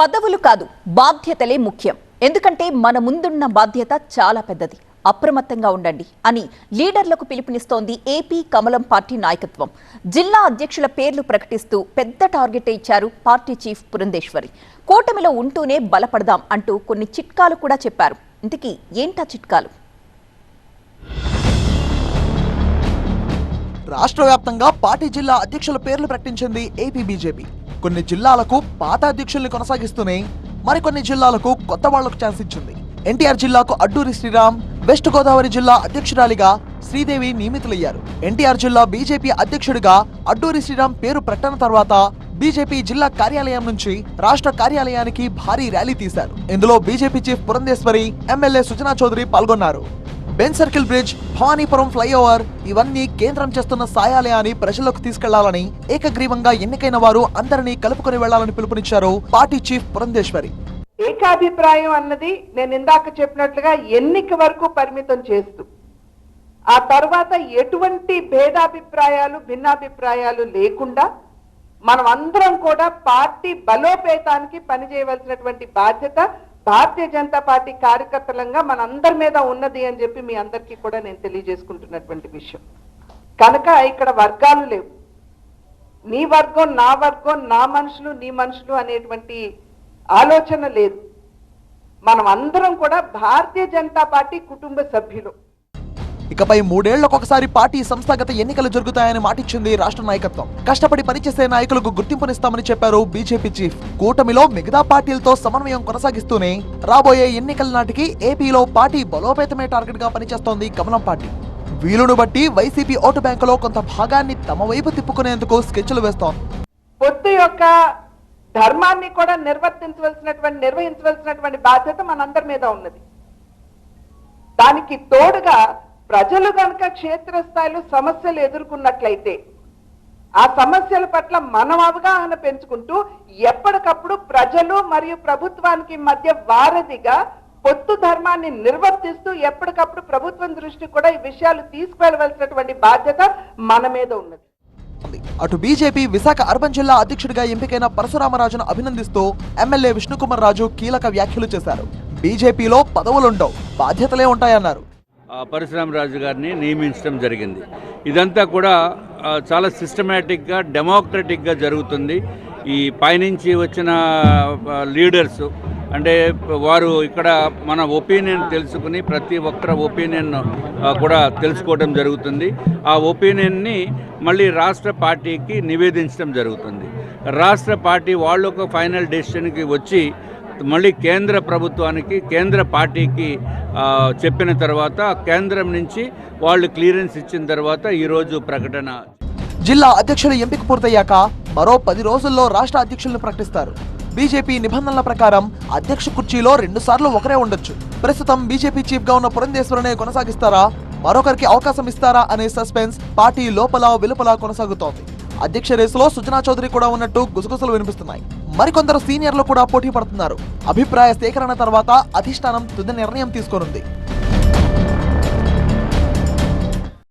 పదవులు కాదు, బాధ్యతలే ముఖ్యం. ఎందుకంటే మన ముందున్న బాధ్యత చాలా పెద్దది. అప్రమత్తంగా ఉండండి అని లీడర్లకు పిలుపునిస్తోంది ఏపీ కమలం పార్టీ నాయకత్వం. జిల్లా అధ్యక్షుల పేర్లు ప్రకటిస్తూ పెద్ద టార్గెట్ ఇచ్చారు పార్టీ చీఫ్ పురంధేశ్వరి. కూటమిలో ఉంటూనే బలపడదాం అంటూ కొన్ని చిట్కాలు కూడా చెప్పారు. ఇంతకీ ఏంటా చిట్కాలు? రాష్ట్ర వ్యాప్తంగా పార్టీ జిల్లా అధ్యక్షుల పేర్లు ప్రకటించింది ఏపీ బీజేపీ. కొన్ని జిల్లాలకు పాత అధ్యక్షుల్ని కొనసాగిస్తూనే మరికొన్ని జిల్లాలకు కొత్త వాళ్లకు ఛాన్స్ ఇచ్చింది. ఎన్టీఆర్ జిల్లాకు అడ్డూరి శ్రీరామ్, వెస్ట్ గోదావరి జిల్లా అధ్యక్షురాలిగా శ్రీదేవి నియమితులయ్యారు. ఎన్టీఆర్ జిల్లా బీజేపీ అధ్యక్షుడిగా అడ్డూరి శ్రీరామ్ పేరు ప్రకటన తర్వాత బీజేపీ జిల్లా కార్యాలయం నుంచి రాష్ట్ర కార్యాలయానికి భారీ ర్యాలీ తీశారు. ఇందులో BJP chief Purandeswari, MLA Sujana Chowdary పాల్గొన్నారు. Benz circle bridge, Bhavanipuram flyover ఇవన్నీ కేంద్రం చేస్తున్న సాయాలే అని ప్రజలకు తీసుకెళ్లాలని, ఏకగ్రీవంగా ఎన్నికైన వారు అందరినీ కలుపుకొని వెళ్లాలని పిలుపునిచ్చారు పార్టీ చీఫ్ పురంధేశ్వరి. ఏకాభిప్రాయం అన్నది నేను ఇందాక చెప్పినట్లుగా ఎన్నిక వరకు పరిమితం చేస్తూ, ఆ తర్వాత ఎటువంటి భేదాభిప్రాయాలు భిన్నాభిప్రాయాలు లేకుండా మనం అందరం కూడా పార్టీ బలోపేతానికి పనిచేయవలసినటువంటి బాధ్యత భారతీయ జనతా పార్టీ కార్యకర్తలంగా మనందరి మీద ఉన్నది అని చెప్పి మీ అందరికీ కూడా నేను తెలియజేసుకుంటున్నటువంటి విషయం. కనుక ఇక్కడ వర్గాలు లేవు. నీ వర్గం నా వర్గం, నా మనుషులు నీ మనుషులు అనేటువంటి ఆలోచన లేదు. మనం అందరం కూడా భారతీయ జనతా పార్టీ కుటుంబ సభ్యులు. ఇకపై 3 ఏళ్లకొకసారి పార్టీ సంస్థాగత ఎన్నికలు జరుగుతాయని మాటిచ్చింది రాష్ట్ర నాయకత్వం. కష్టపడి పనిచేసే నాయకులకు గుర్తింపునిస్తామని చెప్పారు బీజేపీ చీఫ్. కూటమిలో మిగతా పార్టీలతో సమన్వయం కొనసాగిస్తూనే రాబోయే ఎన్నికల నాటికి ఏపీలో పార్టీ బలోపేతమే టార్గెట్ గా పనిచేస్తోంది కమలం పార్టీ. వీలును బట్టి వైసీపీ ఓటు బ్యాంకులో కొంత భాగాన్ని తమ వైపు తిప్పుకునేందుకు స్కెచ్లు వేస్తోంది. పొత్తు యొక్క ధర్మాన్ని కూడా నిర్వహించవలసినటువంటి బాధ్యత మనందరి మీద ఉన్నది. దానికి తోడుగా ప్రజలు కనుక క్షేత్రస్థాయిలో సమస్యలు ఎదుర్కొన్నట్లయితే ఆ సమస్యల పట్ల మనం అవగాహన పెంచుకుంటూ ఎప్పటికప్పుడు ప్రజలు మరియు ప్రభుత్వానికి మధ్య వారధిగా పొత్తు ధర్మాన్ని నిర్వర్తిస్తూ ఎప్పటికప్పుడు ప్రభుత్వం దృష్టికి కూడా ఈ విషయాలు తీసుకువెళ్ళవలసినటువంటి బాధ్యత మన మీద ఉన్నది. అటు బీజేపీ విశాఖ అర్బన్ జిల్లా అధ్యక్షుడిగా ఎంపికైన పరశురామరాజును అభినందిస్తూ ఎమ్మెల్యే విష్ణుకుమార్ రాజు కీలక వ్యాఖ్యలు చేశారు. బీజేపీలో పదవులుండవు, బాధ్యతలే ఉంటాయన్నారు. పరశురామరాజు గారిని నియమించడం జరిగింది. ఇదంతా కూడా చాలా సిస్టమేటిక్గా, డెమోక్రటిక్గా జరుగుతుంది. ఈ పైనుంచి వచ్చిన లీడర్స్ అంటే వారు ఇక్కడ మన ఒపీనియన్ తెలుసుకుని ప్రతి ఒక్కరి ఒపీనియన్ కూడా తెలుసుకోవడం జరుగుతుంది. ఆ ఒపీనియన్ని మళ్ళీ రాష్ట్ర పార్టీకి నివేదించడం జరుగుతుంది. రాష్ట్ర పార్టీ వాళ్ళు ఒక ఫైనల్ డెసిషన్కి వచ్చి మళ్ళీ కేంద్ర ప్రభుత్వానికి, కేంద్ర పార్టీకి చెప్పిన తర్వాత కేంద్రం నుంచి వాళ్ళు క్లియరెన్స్ ఇచ్చిన తర్వాత ఈరోజు ప్రకటన. జిల్లా అధ్యక్షుల ఎంపిక పూర్తయ్యాక మరో 10 రోజుల్లో రాష్ట్ర అధ్యక్షులను ప్రకటిస్తారు. బీజేపీ నిబంధనల ప్రకారం అధ్యక్ష కుర్చీలో 2 సార్లు ఒకరే ఉండొచ్చు. ప్రస్తుతం బీజేపీ చీఫ్ గా ఉన్న పురంధేశ్వరినే కొనసాగిస్తారా, మరొకరికి అవకాశం ఇస్తారా అనే సస్పెన్స్ పార్టీ లోపల వెలుపల కొనసాగుతోంది. అధ్యక్ష రేసులో సుజనా చౌదరి కూడా ఉన్నట్టు గుసగుసలు వినిపిస్తున్నాయి. మరికొందరు సీనియర్లు కూడా పోటీ పడుతున్నారు. అభిప్రాయ సేకరణ తర్వాత అధిష్టానం తుది నిర్ణయం తీసుకోనుంది.